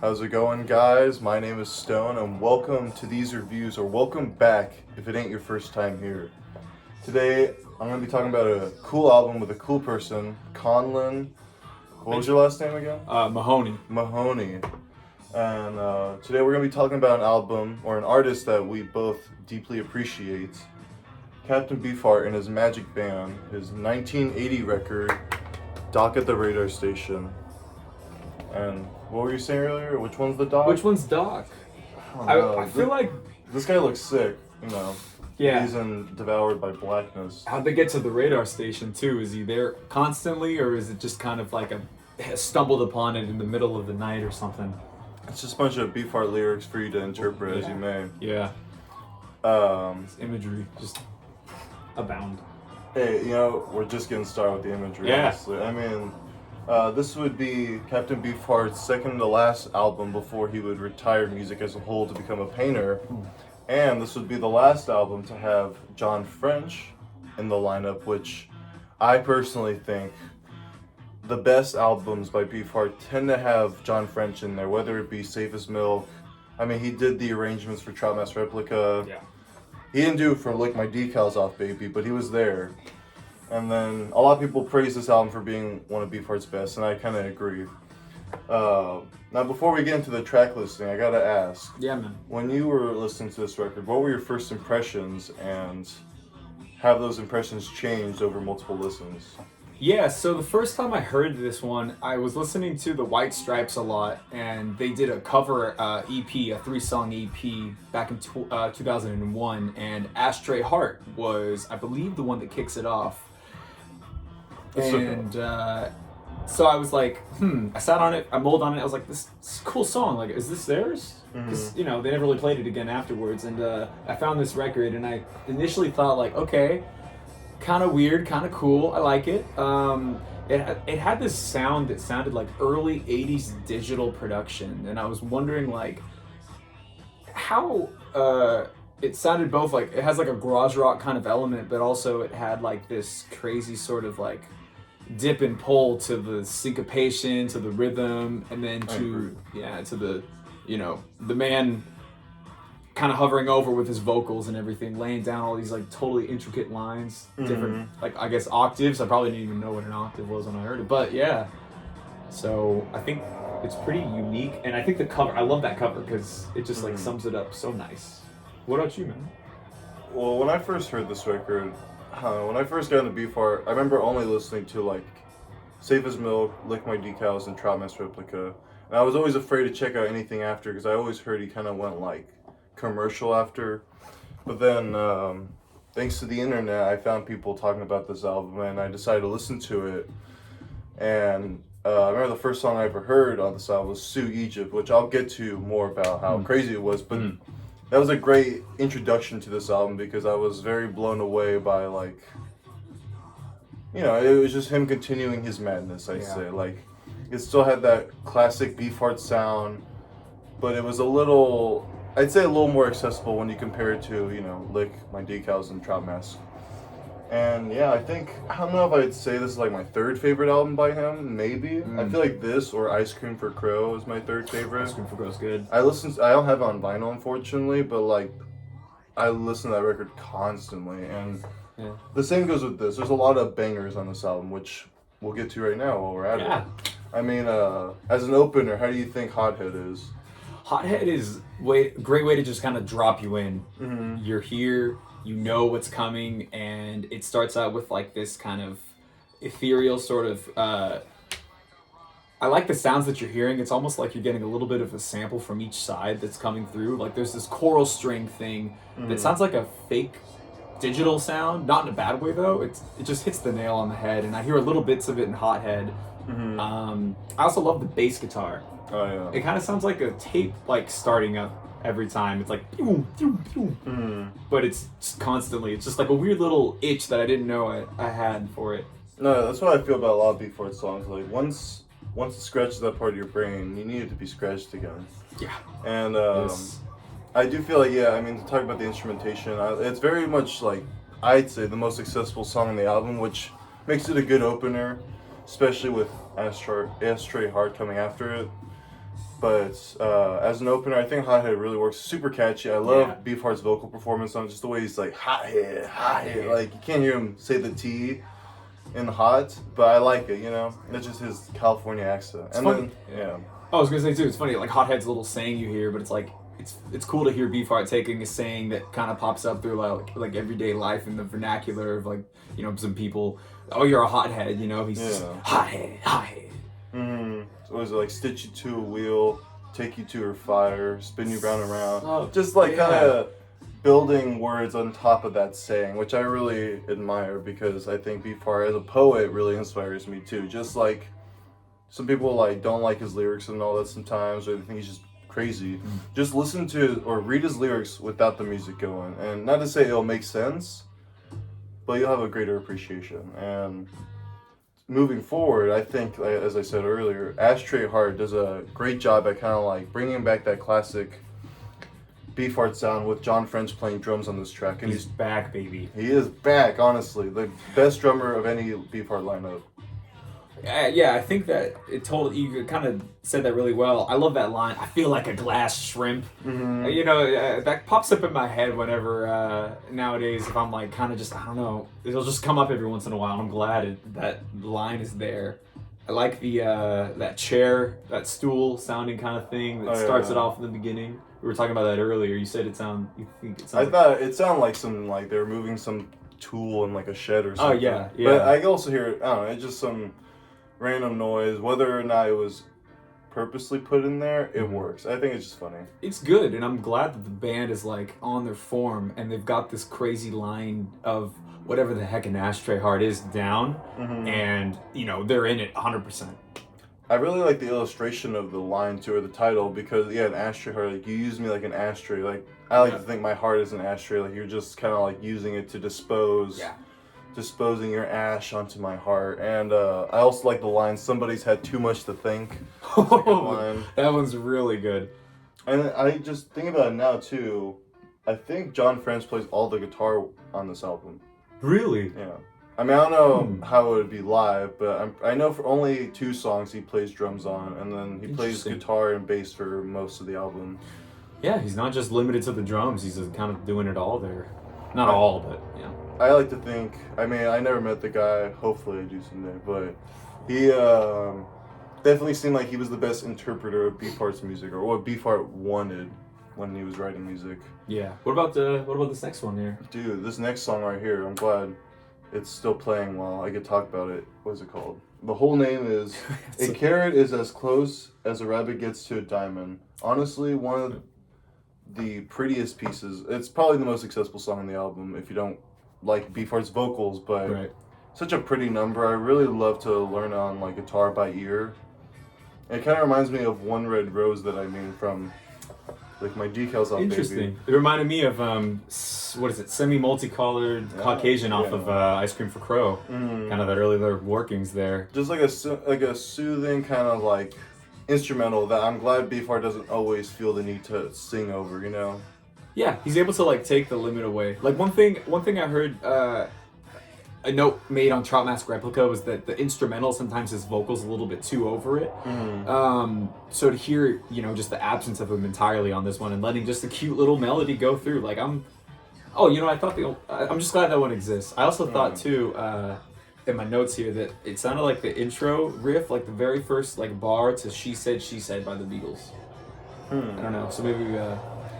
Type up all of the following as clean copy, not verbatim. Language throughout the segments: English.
How's it going, guys? My name is Stone, and welcome to these reviews, or welcome back if it ain't your first time here. Today, I'm going to be talking about a cool album with a cool person, Conlan. What was your last name again? Mahoney. Mahoney. And today we're going to be talking about an album, or an artist that we both deeply appreciate, Captain Beefheart and his Magic Band, his 1980 record, Dock at the Radar Station. And what were you saying earlier? Which one's the Dock? Which one's Doc? I feel like... This guy looks sick, you know. Yeah. He's devoured by blackness. How'd they get to the radar station, too? Is he there constantly, or is it just kind of like stumbled upon it in the middle of the night or something? It's just a bunch of Beefheart lyrics for you to interpret as you may. Yeah. It's imagery just abound. Hey, you know, we're just getting started with the imagery, honestly. I mean, this would be Captain Beefheart's second to last album before he would retire music as a whole to become a painter. And this would be the last album to have John French in the lineup, which I personally think the best albums by Beefheart tend to have John French in there, whether it be Safe as Milk. I mean, he did the arrangements for Troutmass Replica. Yeah. He didn't do it for Lick My Decals Off, Baby, but he was there. And then a lot of people praise this album for being one of Beefheart's best, and I kind of agree. Now, before we get into the track listing, I gotta ask. Yeah, man. When you were listening to this record, what were your first impressions, and have those impressions changed over multiple listens? Yeah, so the first time I heard this one, I was listening to the White Stripes a lot, and they did a cover EP, a 3-song EP, back in 2001, and Ashtray Heart was, I believe, the one that kicks it off. And so I was like, I sat on it, I mulled on it, I was like, this is a cool song, like, is this theirs? Because, you know, they never really played it again afterwards, and I found this record, and I initially thought, like, okay, kind of weird, kind of cool, I like it. It had this sound that sounded like early 80s digital production, and I was wondering, like, how it sounded both like, it has like a garage rock kind of element, but also it had like this crazy sort of like dip and pull to the syncopation, to the rhythm, and then to the, you know, the man kind of hovering over with his vocals and everything, laying down all these like totally intricate lines, different, like, I guess octaves. I probably didn't even know what an octave was when I heard it, but yeah. So I think it's pretty unique, and I think the cover, I love that cover because it just like sums it up so nice. What about you, man? Well, when I first heard this record, when I first got into Beefheart, I remember only listening to like Safe as Milk, Lick My Decals, and Troutmass Replica. And I was always afraid to check out anything after because I always heard he kind of went like commercial after. But then, thanks to the internet, I found people talking about this album, and I decided to listen to it. And I remember the first song I ever heard on this album was Sue Egypt, which I'll get to more about how crazy it was, but that was a great introduction to this album because I was very blown away by, like, you know, it was just him continuing his madness, I'd say. Like, it still had that classic Beefheart sound, but it was a little, I'd say a little more accessible when you compare it to, you know, Lick My Decals and Troutmass. And yeah, I don't know if I'd say this is like my third favorite album by him, maybe. I feel like this or Ice Cream for Crow is my third favorite. Ice Cream for Crow's good. I don't have it on vinyl, unfortunately, but like, I listen to that record constantly, and the same goes with this. There's a lot of bangers on this album, which we'll get to right now while we're at it. I mean, as an opener, how do you think Hothead is? Hothead is great way to just kind of drop you in. You're here, you know what's coming, and it starts out with like this kind of ethereal sort of, I like the sounds that you're hearing. It's almost like you're getting a little bit of a sample from each side that's coming through. Like there's this choral string thing that sounds like a fake digital sound, not in a bad way though. It just hits the nail on the head, and I hear little bits of it in Hothead. I also love the bass guitar. Oh yeah. It kind of sounds like a tape like starting up every time. It's like pew, pew, pew. But it's just constantly, it's just like a weird little itch that I didn't know I had for it. No, that's what I feel about a lot of Beefheart songs. Like once it scratches that part of your brain, you need it to be scratched again. Yeah. And I do feel like, I mean, to talk about the instrumentation, it's very much like, I'd say, the most accessible song on the album, which makes it a good opener, especially with Ashtray Heart coming after it. But as an opener, I think Hothead really works. Super catchy. I love Yeah. Beefheart's vocal performance on it, just the way he's like Hothead, Hothead. Like you can't hear him say the T in hot, but I like it. You know, it's just his California accent. It's and funny. then yeah. I was gonna say too. It's funny. Like Hothead's a little saying you hear, but it's like it's cool to hear Beefheart taking a saying that kind of pops up through like everyday life in the vernacular of like some people. Oh, you're a hothead. He's just hothead, hothead. So was it like stitch you to a wheel, take you to her fire, spin you round and round? Oh, just like yeah. kind of building words on top of that saying, which I really admire because I think Beefheart as a poet really inspires me too. Just like some people like don't like his lyrics and all that sometimes, or they think he's just crazy. Just listen to or read his lyrics without the music going, and not to say it'll make sense, but you'll have a greater appreciation. And moving forward, I think, as I said earlier, Ashtray Heart does a great job at kind of like bringing back that classic Beefheart sound with John French playing drums on this track. And He's back, baby. he is back, honestly. The best drummer of any Beefheart lineup. Yeah, I think that you kind of said that really well. I love that line. I feel like a glass shrimp. That pops up in my head whenever nowadays if I'm like kind of just I don't know, it'll just come up every once in a while. I'm glad that line is there. I like the that chair, that stool sounding kind of thing that starts it off in the beginning. We were talking about that earlier. You said you think it sounds. I thought it sounded like some like they're moving some tool in like a shed or something. Oh yeah. But I also hear I don't know, it's just some random noise. Whether or not it was purposely put in there, it works. I think it's just funny. It's good, and I'm glad that the band is like on their form, and they've got this crazy line of whatever the heck an Ashtray Heart is down, and they're in it 100%. I really like the illustration of the line too, or the title, because an ashtray heart. Like you use me like an ashtray. Like I like to think my heart is an ashtray. Like you're just kind of like using it to disposing your ash onto my heart. And I also like the line, somebody's had too much to think. Line. That one's really good. And I just think about it now too. I think John French plays all the guitar on this album. Really? Yeah. I mean, I don't know how it would be live, but I know for only 2 songs he plays drums on, and then he plays guitar and bass for most of the album. Yeah, he's not just limited to the drums. He's kind of doing it all there. Not all, but yeah. I like to think, I mean, I never met the guy. Hopefully I do someday, but he definitely seemed like he was the best interpreter of Beefheart's music, or what Beefheart wanted when he was writing music. Yeah. What about this next one here? Dude, this next song right here, I'm glad it's still playing while I could talk about it. What is it called? The whole name is A Carrot is as close as a rabbit gets to a diamond. Honestly, one of the prettiest pieces. It's probably the most successful song on the album if you don't like Beefheart's vocals, but such a pretty number. I really love to learn on like guitar by ear. It kind of reminds me of One Red Rose that I made from like my decals off. Interesting. Baby. It reminded me of what is it? Semi-multicolored Caucasian off of Ice Cream for Crow. Kind of the earlier workings there. Just like a soothing kind of like instrumental that I'm glad Beefheart doesn't always feel the need to sing over. Yeah, he's able to like take the limit away. Like one thing I heard a note made on Trout Mask Replica was that the instrumental sometimes his vocals a little bit too over it. So to hear just the absence of him entirely on this one and letting just a cute little melody go through, like I'm just glad that one exists. I also thought too in my notes here that it sounded like the intro riff, like the very first like bar to She Said by the Beatles. I don't know, so maybe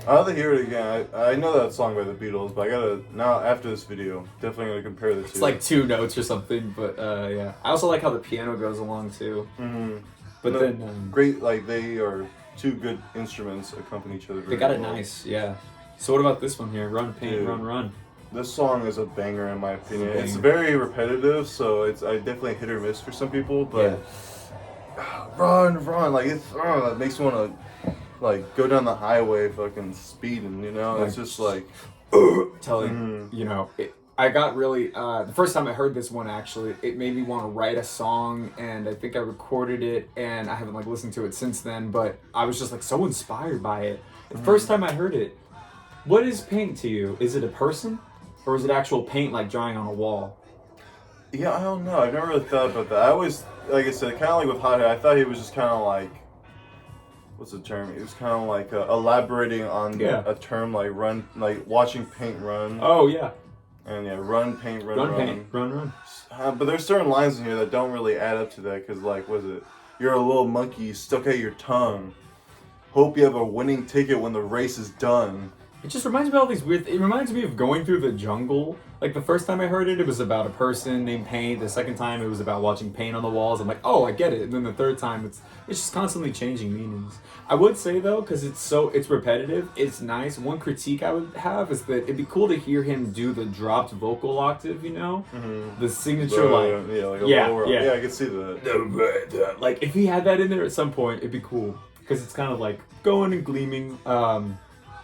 I'll have to hear it again. I know that song by the Beatles, but I gotta, now after this video, definitely gonna compare the two. It's like 2 notes or something, but yeah. I also like how the piano goes along too. But then... great, like they are 2 good instruments accompany each other very They got it well. nice, yeah. So what about this one here? Run, Paint, Run, Run. This song is a banger in my opinion. It's very repetitive, so I definitely hit or miss for some people, but run, like it makes me want to like go down the highway fucking speeding, it's just like telling I got really the first time I heard this one, actually it made me want to write a song, and I think I recorded it, and I haven't like listened to it since then, but I was just like so inspired by it the first time I heard it. What is paint to you? Is it a person, or is it actual paint like drawing on a wall? Yeah, I don't know, I've never really thought about that. I always, like I said, kind of like with Hothead, I thought he was just kind of like what's the term? It was kind of like elaborating on a term like run, like watching paint run. Oh yeah. And yeah, run, paint, run, run. Paint, run. But there's certain lines in here that don't really add up to that because, like, what is it? You're a little monkey stuck out your tongue. Hope you have a winning ticket when the race is done. It just reminds me of all these weird. It reminds me of going through the jungle. Like the first time I heard it, it was about a person named Paint. The second time, it was about watching paint on the walls. I'm like, oh, I get it. And then the third time, it's just constantly changing meanings. I would say though, because it's repetitive, it's nice. One critique I would have is that it'd be cool to hear him do the dropped vocal octave. You know, the signature line. Yeah, I can see that. Like if he had that in there at some point, it'd be cool because it's kind of like going and gleaming.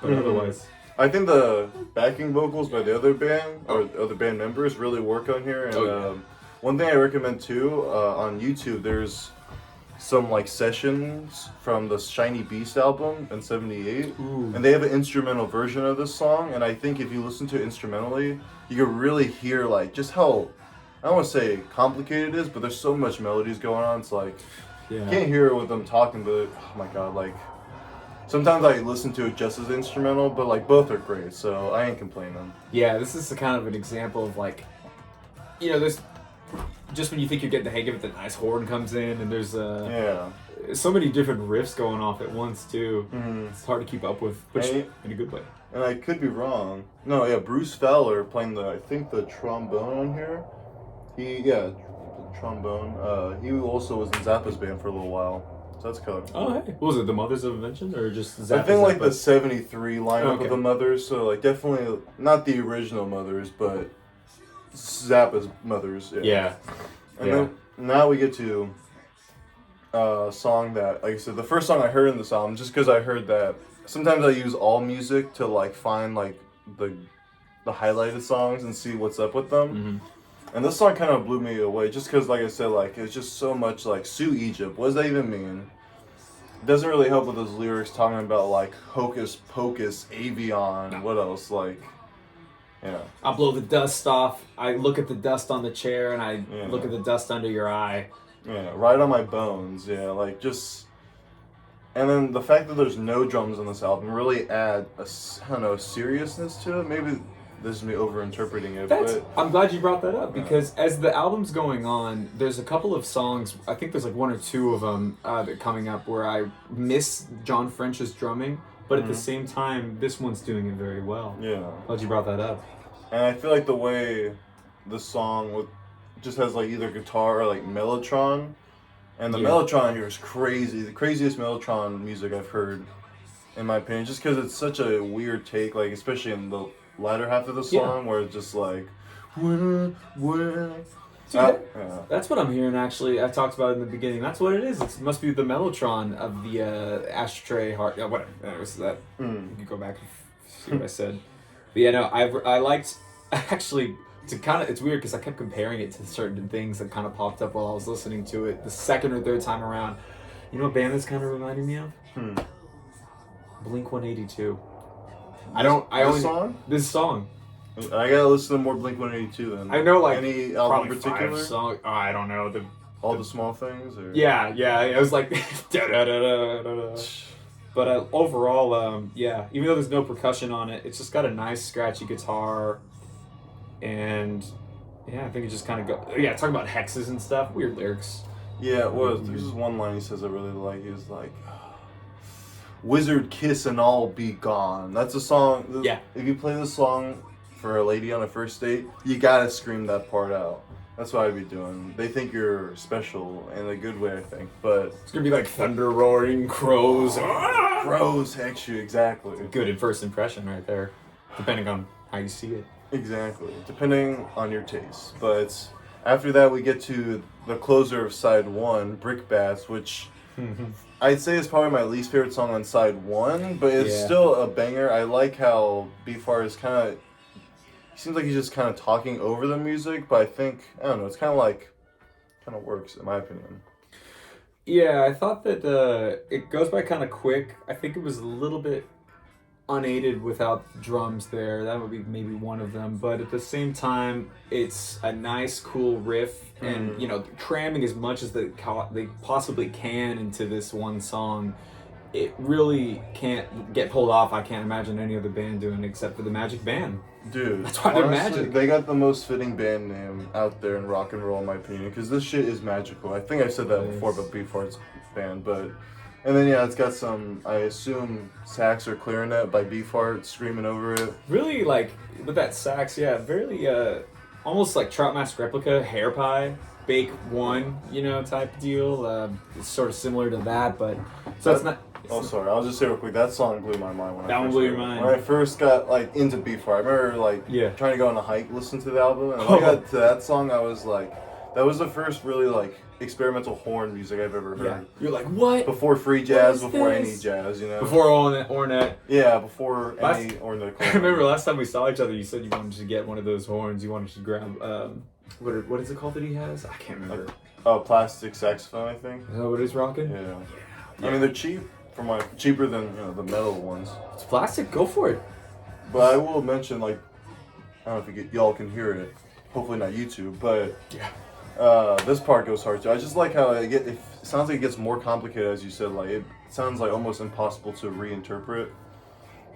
But otherwise, I think the backing vocals by the other band or other band members really work on here. And one thing I recommend too, on YouTube, there's some like sessions from the Shiny Beast album in '78, and they have an instrumental version of this song. And I think if you listen to it instrumentally, you can really hear like just how, I don't want to say complicated it is, but there's so much melodies going on. It's like you can't hear it with them talking, but oh my god, like. Sometimes I listen to it just as instrumental, but like both are great, so I ain't complaining. Yeah, this is kind of an example of like, you know, this just when you think you're getting the hang of it, the nice horn comes in, and there's so many different riffs going off at once too. It's hard to keep up with, but in a good way. And I could be wrong. No, yeah, Bruce Fowler playing the trombone on here. Trombone. He also was in Zappa's band for a little while. So that's cool. Oh, hey. What was it, the Mothers of Invention or just Zappa? I think like the 73 lineup of the Mothers, so like definitely not the original Mothers, but Zappa's Mothers. Yeah. And then now we get to a song that, like I said, the first song I heard in this album, just because I heard that sometimes I use all music to like find like the highlighted songs and see what's up with them. And this song kind of blew me away just because, like I said, like it's just so much like Sue Egypt. What does that even mean? It doesn't really help with those lyrics talking about like hocus pocus, avion, what else? Like, I blow the dust off. I look at the dust on the chair and I look at the dust under your eye. Yeah, right on my bones. Yeah, like just. And then the fact that there's no drums on this album really add a seriousness to it. Maybe. This is me over-interpreting it, but... I'm glad you brought that up, because as the album's going on, there's a couple of songs, I think there's like one or two of them that are coming up where I miss John French's drumming, but at the same time, this one's doing it very well. Yeah. Glad you brought that up. And I feel like the way the song just has like either guitar or like Mellotron, and the Mellotron here is crazy. The craziest Mellotron music I've heard, in my opinion, just because it's such a weird take, like especially in the latter half of the song where it's just like that's what I'm hearing actually. I talked about it in the beginning. That's what it is. It must be the Mellotron of the ashtray heart. Whatever. Anyways, that you can go back and see what I said. But yeah, no, I liked actually to kind of, it's weird because I kept comparing it to certain things that kind of popped up while I was listening to it the second or third time around. You know what band this kind of reminded me of? Blink 182. This song. I gotta listen to more Blink 182 then. I know, like any album in particular. I don't know all the small things. Or? Yeah. It was like da da da da da. But overall, even though there's no percussion on it, it's just got a nice scratchy guitar, and I think it just kind of talking about hexes and stuff, weird lyrics. Yeah, it was. There's this one line he says I really like. He's like. Wizard kiss and all be gone. That's a song. If you play this song for a lady on a first date, you gotta scream that part out. That's what I'd be doing. They think you're special in a good way, I think. But it's gonna be like thunder roaring, crows. Crows hex you, exactly. Good first impression right there, depending on how you see it. Exactly, depending on your taste. But after that, we get to the closer of side one, Brickbats, which. I'd say it's probably my least favorite song on side one, but it's still a banger. I like how Beefheart is seems like he's just kind of talking over the music, but I don't know, it's kind of works in my opinion. Yeah, I thought that it goes by kind of quick. I think it was a little bit unaided without drums there. That would be maybe one of them. But at the same time, it's a nice, cool riff, and cramming as much as they possibly can into this one song it really can't get pulled off. I can't imagine any other band doing it except for the Magic Band. Dude, That's why they're honestly, magic. they got the most fitting band name out there in rock and roll, in my opinion, because this shit is magical. I think I've said that before about Beefheart's band, but. And then, yeah, it's got some, I assume, sax or clarinet by Beefheart screaming over it. Really, like, with that sax, yeah, very, almost like Trout Mask Replica, Hair Pie, Bake One, type deal. It's sort of similar to that, but, so it's not... Oh, sorry. I'll just say real quick. That song blew my mind when That one blew your mind. When I first got into Beefheart, I remember trying to go on a hike, listen to the album, and when I got to that song, I was like, that was the first really experimental horn music I've ever heard. Yeah. You're like, what? Before free jazz, before this? any jazz, Before Ornette. Yeah, before any Ornette. I remember last time we saw each other, you said you wanted to get one of those horns. You wanted to grab what is it called that he has? I can't remember. Plastic saxophone, I think. Is that what he's rocking? Yeah. I mean, they're cheap. Cheaper than the metal ones. It's plastic. Go for it. But I will mention, I don't know if y'all can hear it. Hopefully not YouTube, but this part goes hard too. I just like how it sounds like it gets more complicated, as you said. It sounds like almost impossible to reinterpret.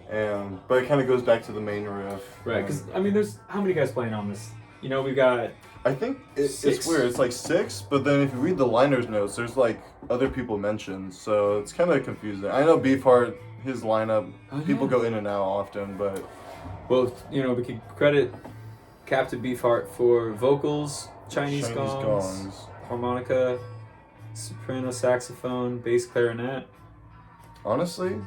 But it kind of goes back to the main riff. Right. Because there's how many guys playing on this? We got. I think it's weird. It's 6, but then if you read the liner's notes, there's other people mentioned, so it's kind of confusing. I know Beefheart, his lineup, people go in and out often, but... Well, we could credit Captain Beefheart for vocals, Chinese gongs, harmonica, soprano saxophone, bass clarinet. Honestly,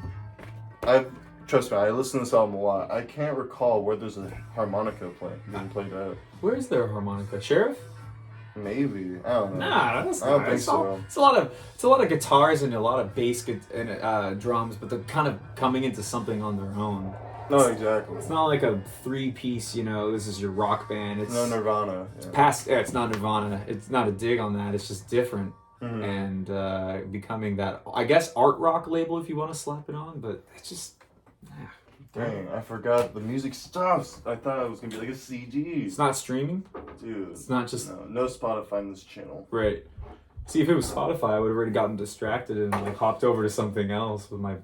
trust me, I listen to this album a lot. I can't recall where there's a harmonica being played at. Where is there a harmonica? Sheriff? Maybe. I don't know. Nah, that's not. I don't think so. It's a lot of guitars and a lot of bass and drums, but they're kind of coming into something on their own. No, exactly. It's not like a 3-piece, this is your rock band. It's no Nirvana. It's not Nirvana. It's not a dig on that. It's just different. Mm-hmm. And becoming that, I guess, art rock label if you want to slap it on, but it's just... Dang, I forgot the music stops. I thought it was going to be like a CD. It's not streaming? Dude. It's not just... No Spotify in this channel. Right. See, if it was Spotify, I would have already gotten distracted and hopped over to something else with my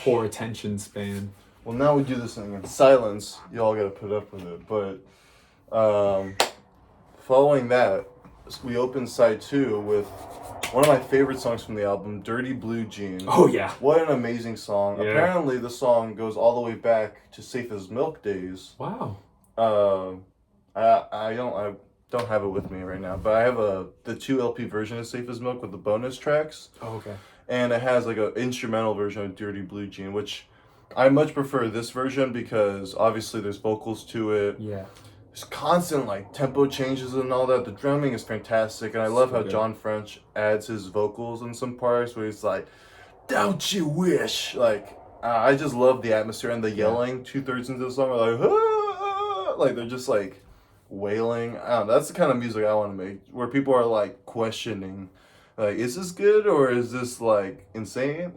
poor attention span. Well, now we do this thing in silence. You all got to put up with it. But following that, we open side 2 with one of my favorite songs from the album, Dirty Blue Jean. Oh, yeah. What an amazing song. Yeah. Apparently, the song goes all the way back to Safe as Milk days. Wow. I don't have it with me right now, but I have the 2 LP version of Safe as Milk with the bonus tracks. Oh, okay. And it has an instrumental version of Dirty Blue Jean, which I much prefer this version because obviously there's vocals to it. Yeah. There's constant tempo changes and all that. The drumming is fantastic, and I love how John French adds his vocals in some parts where he's like, "Don't you wish?" I just love the atmosphere and the yelling. 2/3 into the song are they're just wailing. I don't know, that's the kind of music I want to make, where people are questioning, is this good or is this insane?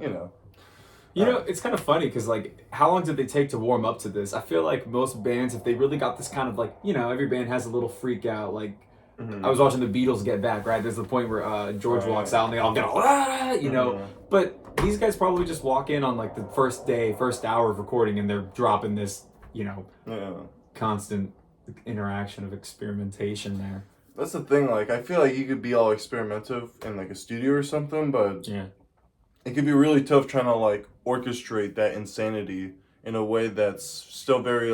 It's kind of funny because, how long did they take to warm up to this? I feel like most bands, if they really got this kind of, every band has a little freak out. I was watching the Beatles get back, right? There's the point where George walks out and they all go, Mm-hmm. But these guys probably just walk in on, the first hour of recording and they're dropping this, constant interaction of experimentation there. That's the thing, I feel like you could be all experimentative in, a studio or something, but... Yeah. It could be really tough trying to orchestrate that insanity in a way that's still very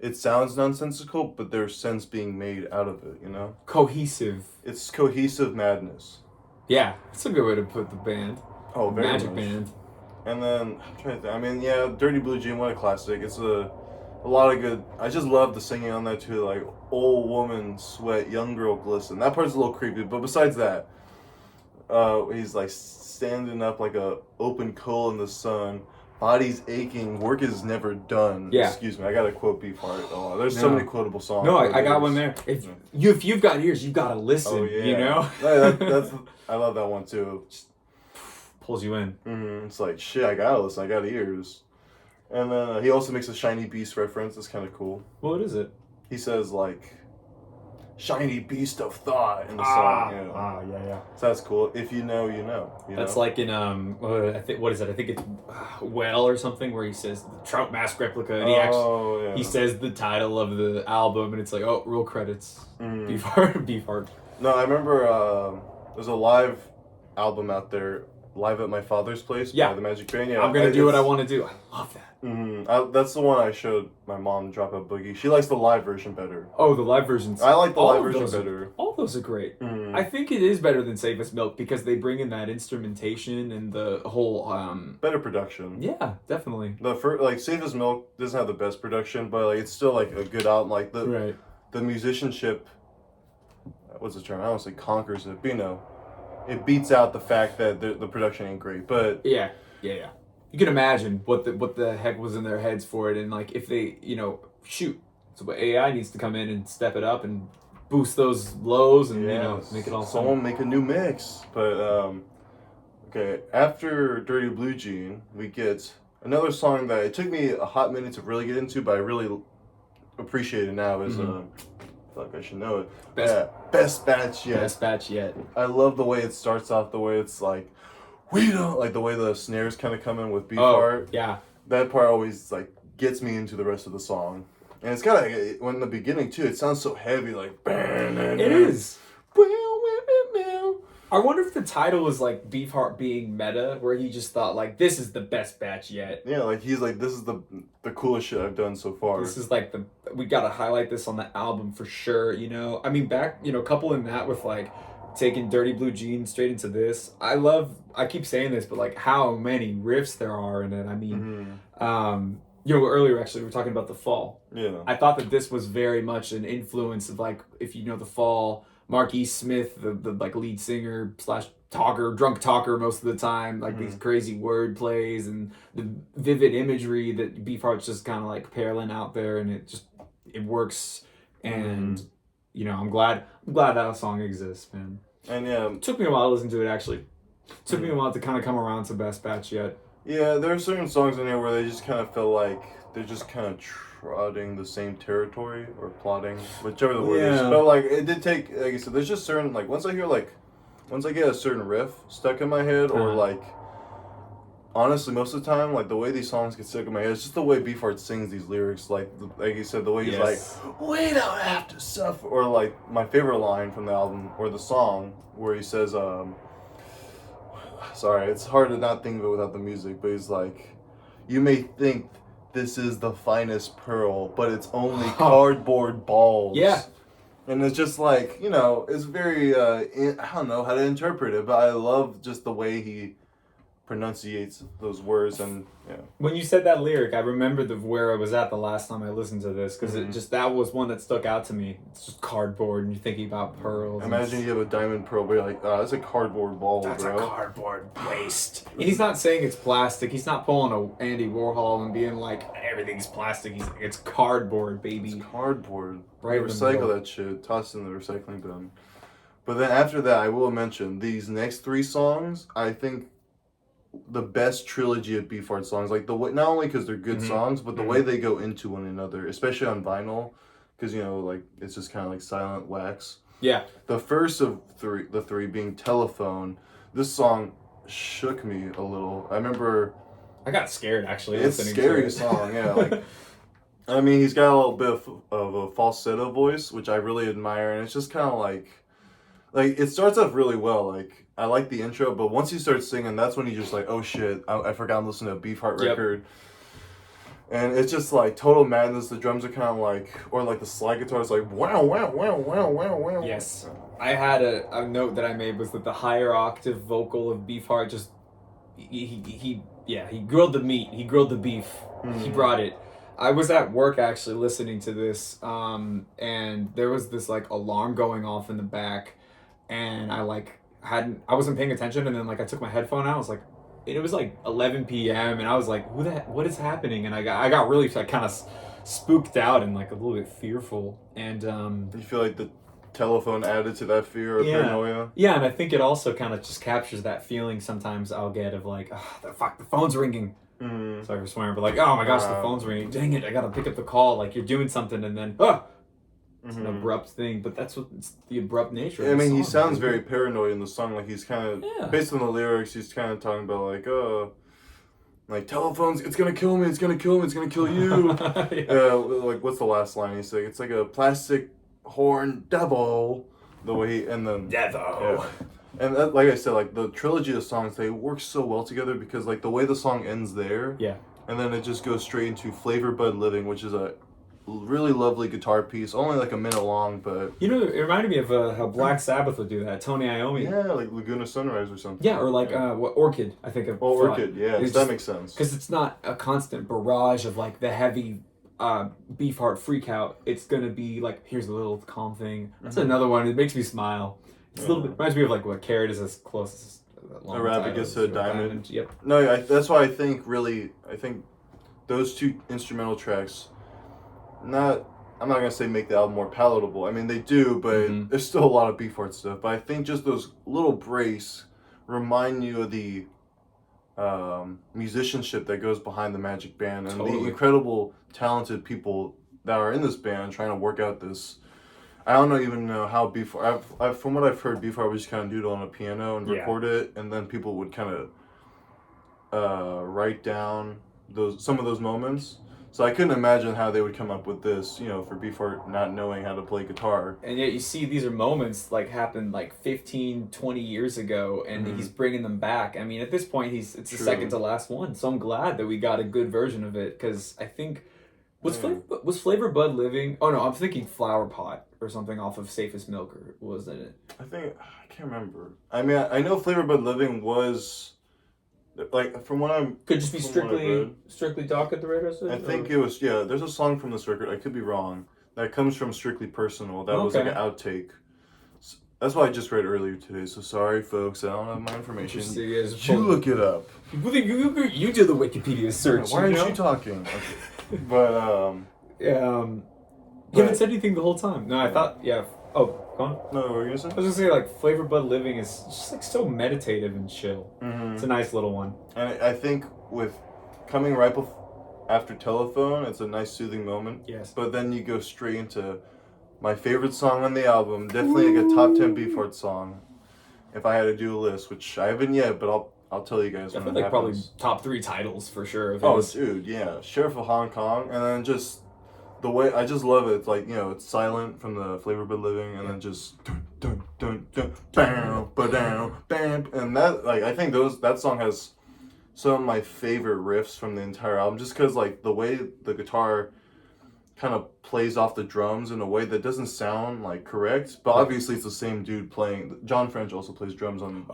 it sounds nonsensical, but there's sense being made out of it, Cohesive. It's cohesive madness. Yeah, that's a good way to put the band. Oh, very Magic much. Band. And then I'm trying to think. Dirty Blue Jean, what a classic. It's a lot of good. I just love the singing on that too, old woman sweat, young girl glisten. That part's a little creepy, but besides that, he's standing up like a open coal in the sun, body's aching, work is never done. Yeah. Excuse me, I gotta quote Beefheart. Oh, there's so many quotable songs. No, I got one there. If you've got ears, you gotta listen. Oh, yeah. That's I love that one too. Just pulls you in. Mm-hmm. It's shit, I gotta listen, I got ears. And then he also makes a Shiny Beast reference. It's kind of cool. What is it? He says shiny beast of thought in the song. Yeah. So that's cool. If you know, you know. That's like in I think what is it? I think it's Well or something where he says the Trout Mask replica, and he says the title of the album, and it's like, oh, roll credits, Beefheart, Beefheart. No, I remember there's a live album out there, Live at My Father's Place by the Magic Band. Yeah, I'm gonna do what I want to do. I love that. That's the one I showed my mom, Drop a Boogie. She likes the live version better. Oh, the live versions. I like the live version better. All those are great. I think it is better than Save Us Milk because they bring in that instrumentation and the whole better production. Yeah, definitely. The first, like, Save Us Milk doesn't have the best production, but like it's still like a good album. Like the musicianship, what's the term? I don't say conquers it, but you know, it beats out the fact that the production ain't great. But yeah. You can imagine what the heck was in their heads for it, and like if they, shoot. So AI needs to come in and step it up and boost those lows and make it all. Someone make a new mix. But okay, after Dirty Blue Jean, we get another song that it took me a hot minute to really get into, but I really appreciate it now. Is fuck, I should know it. Best Batch Yet. Best Batch Yet. I love the way it starts off. The way it's like, we don't like the way the snares kind of come in with Beefheart. Oh, yeah. That part always like gets me into the rest of the song, and it's kind of when in the beginning too. It sounds so heavy, like. It is. I wonder if the title was like Beefheart being meta, where he just thought like, this is the best batch yet. Yeah, like he's like, this is the coolest shit I've done so far. This is like we gotta highlight this on the album for sure. I mean, back coupling that with like taking Dirty Blue Jean straight into this. I keep saying this, but like how many riffs there are in it. I mean, earlier actually we were talking about The Fall. Yeah. I thought that this was very much an influence of like, if you know The Fall, Mark E. Smith, the like lead singer / drunk talker most of the time, like these crazy word plays and the vivid imagery that Beefheart's just kind of like paralleling out there, and it works. And I'm glad that song exists, man. And yeah, it took me a while to listen to it actually. It took me a while to kind of come around to Best Batch Yet. Yeah, there are certain songs in here where they just kind of feel like they're just kind of trotting the same territory or plotting, whichever the word is. But like it did take, like I said, there's just certain like once I get a certain riff stuck in my head, or like honestly most of the time like the way these songs get stuck in my head, it's just the way Beefheart sings these lyrics. Like you said, the way he's like, we don't have to suffer, or like my favorite line from the album or the song where he says, sorry, it's hard to not think of it without the music, but he's like, you may think this is the finest pearl, but it's only cardboard balls. Yeah. And it's just like, it's very, I don't know how to interpret it, but I love just the way he pronunciates those words. And when you said that lyric, I remember where I was at the last time I listened to this, because that was one that stuck out to me. It's just cardboard, and you're thinking about pearls. Imagine you have a diamond pearl, but you're like, oh, that's a cardboard ball, that's bro. That's a cardboard waste. And he's not saying it's plastic. He's not pulling a Andy Warhol and being like, everything's plastic. He's like, it's cardboard, baby. It's cardboard. Right. Recycle that shit. Toss it in the recycling bin. But then after that, I will mention these next 3 songs. I think the best trilogy of Beefheart songs, like the way, not only because they're good songs, but the way they go into one another, especially on vinyl, because like it's just kind of like silent wax. Yeah. The first of the three being Telephone. This song shook me a little. I remember. I got scared actually. It's a scary song, yeah. Like, I mean, he's got a little bit of a falsetto voice, which I really admire, and it's just kind of like it starts off really well. Like, I like the intro, but once he starts singing, that's when he's just like, oh shit, I forgot to listen to a Beefheart record. And it's just like total madness. The drums are kind of like, or like the slide guitar is like, wow, wow, wow, wow, wow, wow. Yes. I had a note that I made was that the higher octave vocal of Beefheart just, he grilled the meat. He grilled the beef. He brought it. I was at work actually listening to this, and there was this like alarm going off in the back, and I wasn't paying attention, and then like I took my headphone out. I was like, it was like 11 p.m. and I was like, what is happening? And I got really like kind of spooked out and like a little bit fearful. And you feel like the telephone added to that fear or paranoia? Yeah, and I think it also kind of just captures that feeling sometimes I'll get of like, the phone's ringing. Sorry for swearing, but like, oh my gosh, the phone's ringing. Dang it, I gotta pick up the call. Like you're doing something and then, It's an abrupt thing, but that's what it's the abrupt nature of I the mean, song. he sounds very paranoid in the song. Like he's kind of Yeah. based on the lyrics. He's kind of talking about like telephones. It's gonna kill me. It's gonna kill me. It's gonna kill you. Like what's the last line he's saying? It's like a plastic horn devil. The way and then Devil. Yeah. And that, like I said, like the trilogy of songs, they work so well together because like the way the song ends there, Yeah. and then it just goes straight into Flavor Bud Living, which is a really lovely guitar piece, only like a minute long, but You know, it reminded me of how Black Sabbath would do that. Tony Iommi. yeah, like Laguna Sunrise or something. Yeah, or like what Orchid, I think of. Oh, Orchid, yeah, that makes sense. Because it's not a constant barrage of like the heavy Beefheart freak out. It's gonna be like, here's a little calm thing. That's another one. It makes me smile. It's a little bit reminds me of like what Carrot is as close as A rabbit gets to a diamond. Yep. No, that's why I think those two instrumental tracks, I'm not gonna say make the album more palatable. I mean they do, but there's still a lot of Beefheart stuff. But I think just those little breaks remind you of the musicianship that goes behind the Magic Band and the incredible talented people that are in this band trying to work out this. I don't even know how Beefheart. From what I've heard, Beefheart would just kind of doodle on a piano and record it, and then people would kind of write down some of those moments. So I couldn't imagine how they would come up with this, for Beefheart not knowing how to play guitar. And yet you see these are moments like happened like 15, 20 years ago, and he's bringing them back. I mean, at this point, it's the second to last one. So I'm glad that we got a good version of it, because I think was Flavor Bud Living? Oh no, I'm thinking Flower Pot or something off of Safest Milk, or wasn't it? I can't remember. I mean, I know Flavor Bud Living was. Like from what I'm could just be strictly Talk at the Radio. I think it was there's a song from this record, I could be wrong, that comes from Strictly Personal. That was like an outtake. That's what I just read earlier today, so sorry folks, I don't have my information. You look it up. You do the Wikipedia search. Why aren't you talking? Okay. But you haven't said anything the whole time. No, I thought Oh, go on. No, what were you gonna say? I was gonna say, like, Flavor Bud Living is just like so meditative and chill. It's a nice little one. And I think with coming right after Telephone, it's a nice soothing moment. Yes. But then you go straight into my favorite song on the album, definitely like a top 10 Beefheart song. If I had to do a list, which I haven't yet, but I'll tell you guys when it happens. Probably top 3 titles for sure. Dude, yeah, Sheriff of Hong Kong, and then just. The way I just love it. It's like it's silent from the Flavor Bud Living, and then just dun dun dun dun bam ba down bam, and that I think that song has some of my favorite riffs from the entire album, just because like the way the guitar kind of plays off the drums in a way that doesn't sound like correct, but obviously it's the same dude playing. John French also plays drums on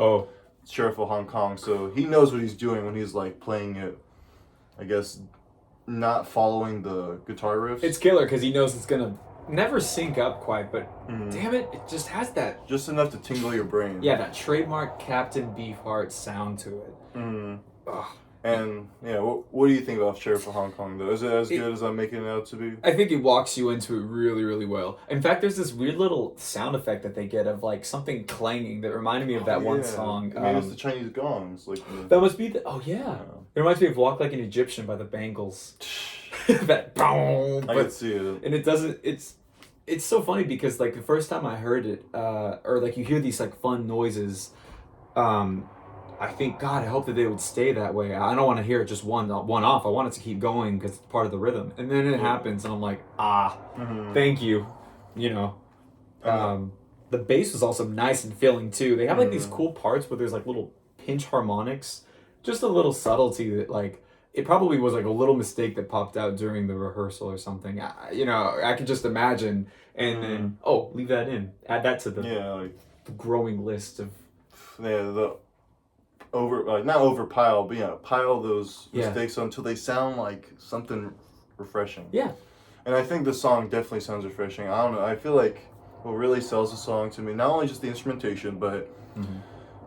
Sheriff of Hong Kong, so he knows what he's doing when he's like playing it. I guess. Not following the guitar riffs. It's killer because he knows it's gonna never sync up quite, but damn it just has that just enough to tingle your brain. Yeah, that trademark Captain Beefheart sound to it. And what do you think about Sheriff of Hong Kong though? Is it as good as I'm making it out to be? I think it walks you into it really, really well. In fact, there's this weird little sound effect that they get of like something clanging that reminded me of that one song. I mean, it's the Chinese gongs. That must be the. Oh yeah. It reminds me of "Walk Like an Egyptian" by the Bangles. That boom. I can see it. And it doesn't. It's so funny because like the first time I heard it, or like you hear these like fun noises, I think, God, I hope that they would stay that way. I don't want to hear it just one off. I want it to keep going because it's part of the rhythm. And then it happens, and I'm like, thank you. The bass was also nice and filling too. They have like these cool parts where there's like little pinch harmonics, just a little subtlety that like it probably was like a little mistake that popped out during the rehearsal or something. I could just imagine, and then leave that in, add that to the growing list of the not over pile, but pile those mistakes until they sound like something refreshing. Yeah. And I think the song definitely sounds refreshing. I don't know. I feel like what really sells the song to me, not only just the instrumentation, but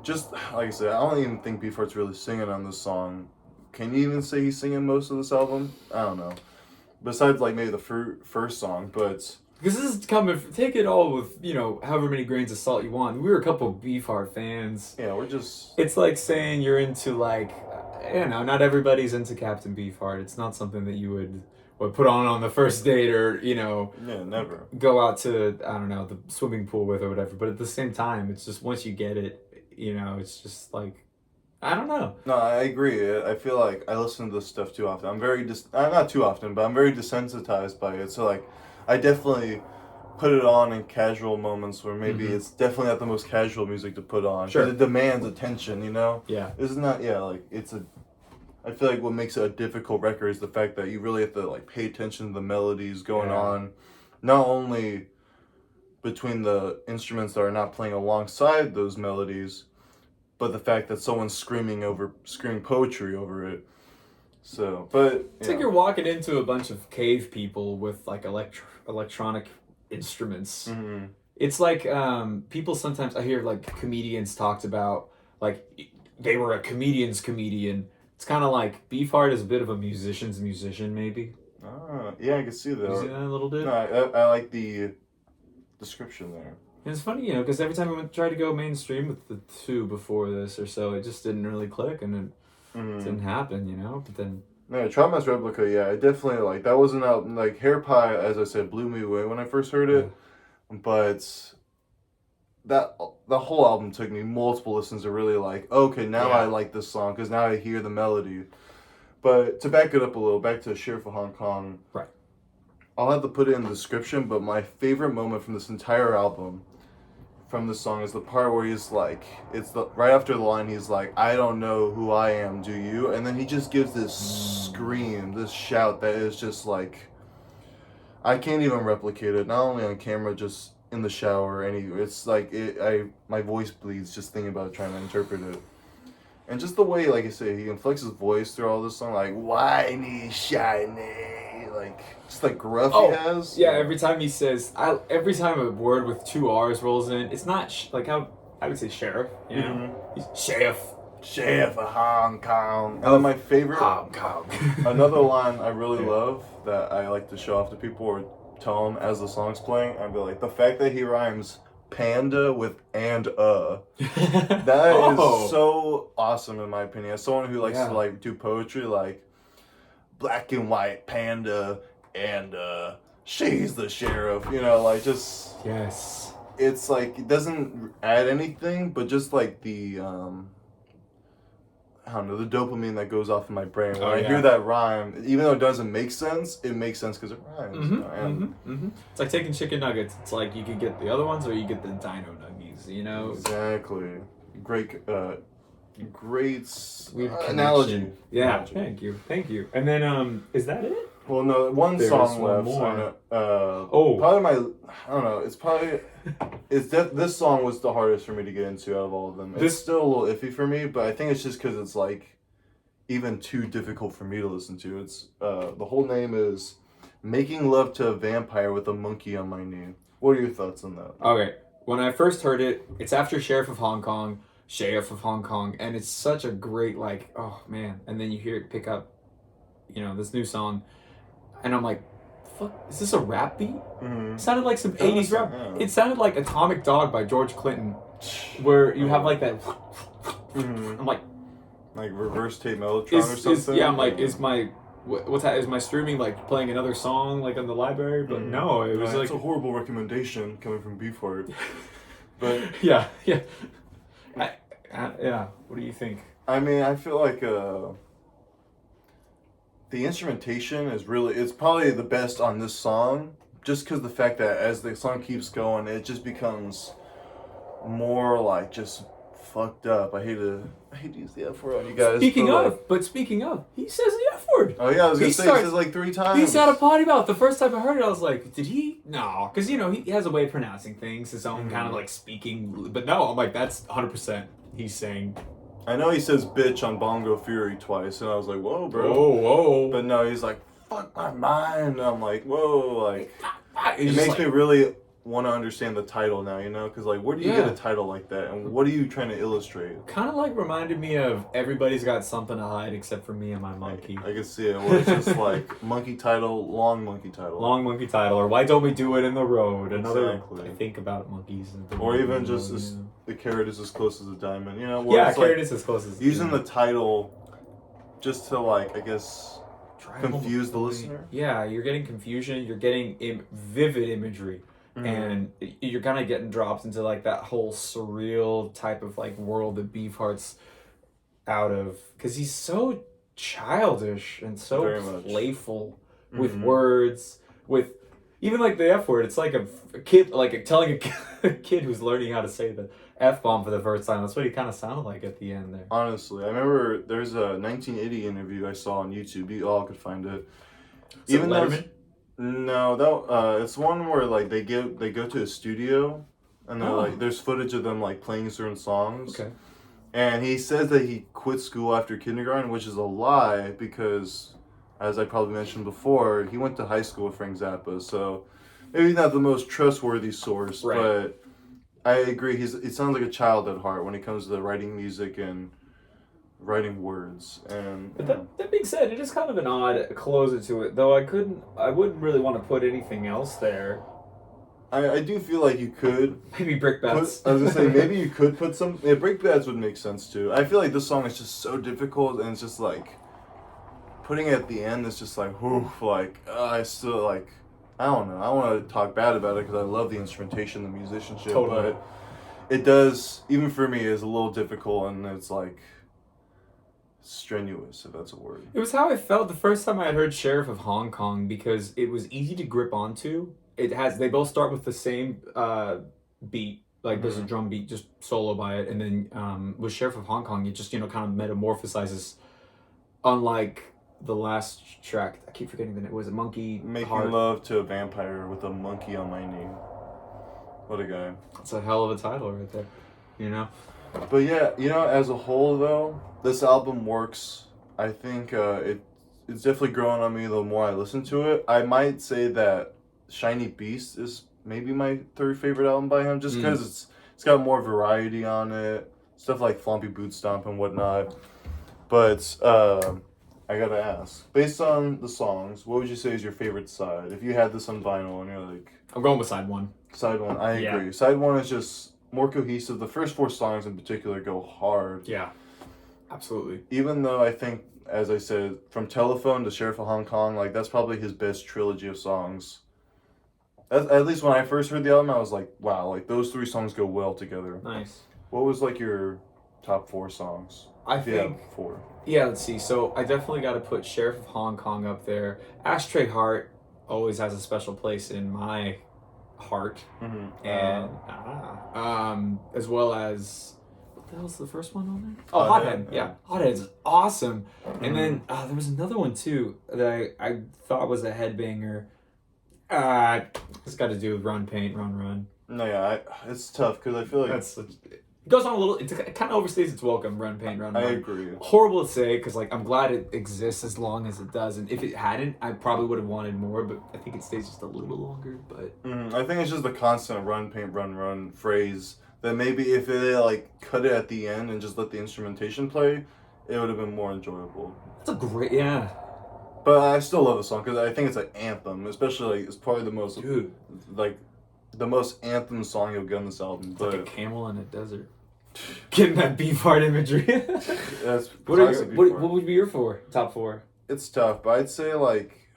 just like I said, I don't even think Beefheart's really singing on this song. Can you even say he's singing most of this album? I don't know. Besides, like maybe the first song, but because this is coming. Take it all with however many grains of salt you want. We were a couple of Beefheart fans. Yeah, we're just. It's like saying you're into like, not everybody's into Captain Beefheart. It's not something that you would. what put on the first date, or Yeah, never. go out to, I don't know, the swimming pool with or whatever. But at the same time, it's just once you get it, it's just like, I don't know. No, I agree. I feel like I listen to this stuff too often. I'm very not too often, but I'm very desensitized by it. So like, I definitely put it on in casual moments where maybe it's definitely not the most casual music to put on. Sure. It demands attention, Yeah. It's not, like, I feel like what makes it a difficult record is the fact that you really have to, like, pay attention to the melodies going on, not only between the instruments that are not playing alongside those melodies, but the fact that someone's screaming poetry over it. So, but it's like you're walking into a bunch of cave people with like electronic instruments. Mm-hmm. It's like people sometimes, I hear like comedians talked about like they were a comedian's comedian. It's kind of like Beefheart is a bit of a musician's musician, maybe. Yeah, I can see that. You see that a little bit? No, I like the description there. And it's funny, because every time we tried to go mainstream with the two before this or so, it just didn't really click, and it didn't happen, But then... No, Trauma's Replica, yeah, I definitely, like, that wasn't out, like, Hair Pie, as I said, blew me away when I first heard it, but the whole album took me multiple listens to really like, okay, now I like this song, because now I hear the melody. But to back it up a little, back to Sheriff of Hong Kong, right. I'll have to put it in the description, but my favorite moment from this entire album, from the song, is the part where he's like, right after the line, he's like, I don't know who I am, do you? And then he just gives this scream, this shout that is just like, I can't even replicate it, not only on camera, just in the shower, it's like, my voice bleeds just thinking about trying to interpret it. And just the way, like I say, he inflects his voice through all this song, like, whiny, shiny, like, just like gruff he has. Yeah, every time he says, every time a word with two R's rolls in, it's not, like how I would say sheriff, He's sheriff. Sheriff of Hong Kong. And then my favorite, Hong Kong. another line I really love that I like to show off to people or tell them as the song's playing, I'd be like, the fact that he rhymes panda with and that is so awesome in my opinion. As someone who likes to like do poetry, like black and white panda and she's the sheriff, like just it's like it doesn't add anything, but just like the I don't know, the dopamine that goes off in my brain when I hear that rhyme, even though it doesn't make sense, it makes sense because it rhymes. It's like taking chicken nuggets. It's like you can get the other ones or you get the dino nuggies, Exactly. Great analogy. Yeah, thank you. And then, is that it? Well, no, one song left. More. Probably I don't know, this song was the hardest for me to get into out of all of them. It's still a little iffy for me, but I think it's just because it's like even too difficult for me to listen to. It's the whole name is Making Love to a Vampire with a Monkey on My Knee. What are your thoughts on that? Okay, when I first heard it, it's after Sheriff of Hong Kong, and it's such a great, like, oh man, and then you hear it pick up, this new song, and I'm like, fuck, is this a rap beat? It sounded like some 80s rap. Yeah. It sounded like Atomic Dog by George Clinton, where you have like that. I'm like reverse tape Mellotron or something. I'm like, is my streaming like playing another song like on the library? But no, it was like it's a horrible recommendation coming from Beefheart. But yeah. What do you think? I mean, I feel like the instrumentation it's probably the best on this song, just because the fact that as the song keeps going, it just becomes more like just fucked up. I hate to use the F word on you guys. Speaking of, he says the F word. Oh yeah, I was gonna say he says like 3 times. He's out of potty mouth. The first time I heard it, I was like, did he? No, because he has a way of pronouncing things, his own kind of like speaking. But no, I'm like, that's 100%. He's saying. I know he says bitch on Bongo Fury twice, and I was like, whoa, bro. Whoa. But no, he's like, fuck my mind. And I'm like, whoa, like, it makes me really want to understand the title now, because like, where do you get a title like that, and what are you trying to illustrate? Kind of like reminded me of Everybody's Got Something to Hide except for me and my monkey. I can see it. Well, it's just like monkey title, long monkey title, or why don't we do it in the road? Another I think about monkeys, or even just the carrot is as close as a diamond. Carrot is as close as using the title just to like, I guess, confuse the listener. Yeah, you're getting confusion. You're getting vivid imagery, and you're kind of getting dropped into like that whole surreal type of like world that Beefheart's out of, because he's so childish and so playful with words, with even like the F word. It's like a kid, like telling a kid who's learning how to say the F-bomb for the first time. That's what he kind of sounded like at the end there. Honestly, I remember there's a 1980 interview I saw on YouTube. You all could find it. Is even Letterman? No, that it's one where like they go to a studio, and they're like there's footage of them like playing certain songs. Okay. And he says that he quit school after kindergarten, which is a lie because, as I probably mentioned before, he went to high school with Frank Zappa. So maybe not the most trustworthy source, but I agree. He sounds like a child at heart when it comes to writing music and writing words. And but that being said, it is kind of an odd closer to it, though. I wouldn't really want to put anything else there. I do feel like you could maybe Brickbats. I was gonna say maybe you could put some. Yeah, Brickbats would make sense too. I feel like this song is just so difficult, and it's just like putting it at the end is just like, oof, like I still like. I don't know. I want to talk bad about it because I love the instrumentation, the musicianship, but it does, even for me, is a little difficult, and it's like strenuous, if that's a word. It was how I felt the first time I had heard Sheriff of Hong Kong, because it was easy to grip onto. They both start with the same beat, like there's a drum beat just solo by it, and then with Sheriff of Hong Kong, it just kind of metamorphosizes, unlike the last track. I keep forgetting the name. Was it Monkey Making Heart? Love to a Vampire with a Monkey on My Knee. What a guy. That's a hell of a title right there, But yeah, as a whole though, this album works. I think it's definitely growing on me the more I listen to it. I might say that Shiny Beast is maybe my third favorite album by him, just because it's got more variety on it, stuff like Flompy Boot Stomp and whatnot. But I gotta ask, based on the songs, what would you say is your favorite side? If you had this on vinyl and you're like, I'm going with side one. Side one, I agree. Side one is just more cohesive. The first 4 songs in particular go hard. Yeah, absolutely. Even though I think, as I said, from Telephone to Sheriff of Hong Kong, like that's probably his best trilogy of songs. At least when I first heard the album, I was like, wow, like those 3 songs go well together. Nice. What was like your top 4 songs? I think 4. Yeah, let's see. So I definitely got to put Sheriff of Hong Kong up there. Ashtray Heart always has a special place in my heart, and as well as what the hell's the first one on there? Oh, Hothead. Yeah, Hothead is awesome. And then there was another one too that I thought was a headbanger. It's got to do with Run Paint Run Run. No, yeah, it's tough because I feel like it goes on a little. It kind of overstays its welcome. Run Paint Run Run. I agree. Horrible to say because like I'm glad it exists as long as it does, and if it hadn't, I probably would have wanted more. But I think it stays just a little longer. But I think it's just the constant Run Paint Run Run phrase that maybe if they like cut it at the end and just let the instrumentation play, it would have been more enjoyable. That's a great But I still love the song because I think it's an anthem, especially like, it's probably the most the most anthem song you'll get on this album. But like a camel in a desert. Getting that Beefheart imagery. That's what would be your top 4? It's tough, but I'd say like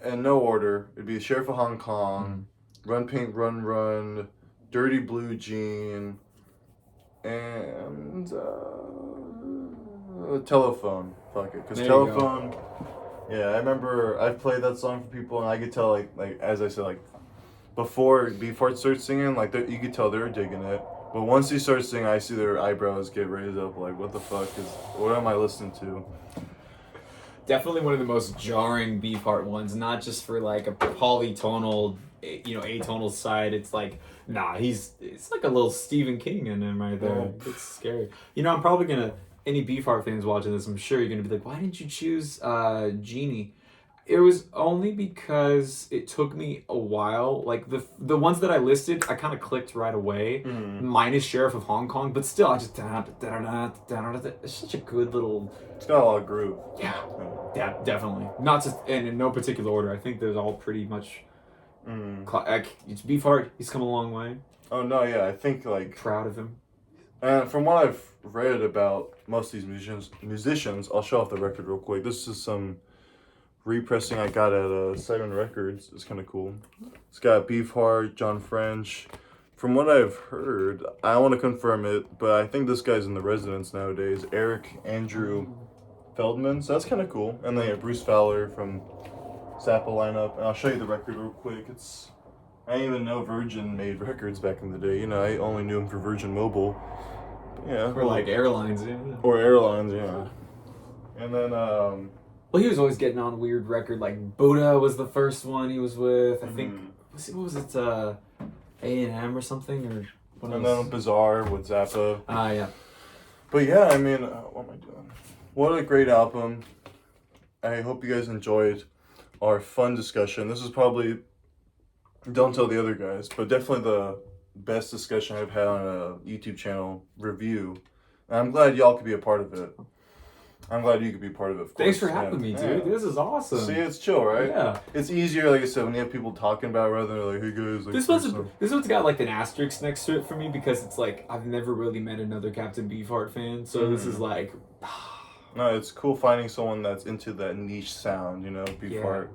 in no order, it'd be Sheriff of Hong Kong, Run Paint Run Run, Dirty Blue Jean, and Telephone. Fuck it, because Telephone. Yeah, I remember I've played that song for people, and I could tell like as I said, like before Beefheart starts singing, like you could tell they're digging it. But once he starts singing, I see their eyebrows get raised up. Like, what the fuck what am I listening to? Definitely one of the most jarring Beefheart ones. Not just for like a polytonal, atonal side. It's like, it's like a little Stephen King in him right there. Oh. It's scary. I'm probably gonna. Any Beefheart fans watching this, I'm sure you're gonna be like, why didn't you choose Genie? It was only because it took me a while. Like the ones that I listed, I kind of clicked right away. Minus Sheriff of Hong Kong, but still, I just it's such a good little. It's got a lot of groove. Yeah, definitely. Not just and in no particular order. I think they're all pretty much. It's Beefheart. He's come a long way. Oh no, yeah, I think like proud of him. And from what I've read about most of these musicians, I'll show off the record real quick. This is some repressing I got at Siren Records. It's kind of cool. It's got Beefheart, John French. From what I've heard, I want to confirm it, but I think this guy's in the residence nowadays. Eric Andrew Feldman, so that's kind of cool. And then Bruce Fowler from Zappa lineup. And I'll show you the record real quick. I didn't even know Virgin made records back in the day. You know, I only knew him for Virgin Mobile. But yeah. Or like airlines, yeah. Or airlines, yeah. And then, well, he was always getting on weird record. Like Buddha was the first one he was with. I think, what was it, A&M or something? Or what and else? then Bizarre with Zappa. Yeah. But yeah, I mean, what am I doing? What a great album. I hope you guys enjoyed our fun discussion. This is probably, don't tell the other guys, but definitely the best discussion I've had on a YouTube channel review. And I'm glad y'all could be a part of it. I'm glad you could be part of it, of course. Thanks for having me, dude. This is awesome. See, it's chill, right? Yeah. It's easier, like I said, when you have people talking about it rather than like, hey guys, like this one's got like an asterisk next to it for me because it's like I've never really met another Captain Beefheart fan, so this is like. No, it's cool finding someone that's into that niche sound, you know, Beefheart.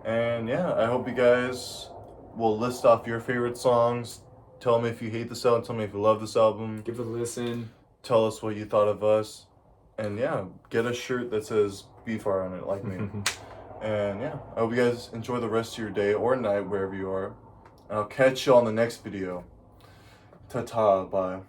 Yeah. And yeah, I hope you guys will list off your favorite songs. Tell me if you hate this album. Tell me if you love this album. Give it a listen. Tell us what you thought of us. And yeah, get a shirt that says Beefheart on it, like me. And yeah, I hope you guys enjoy the rest of your day or night, wherever you are. And I'll catch you on the next video. Ta-ta, bye.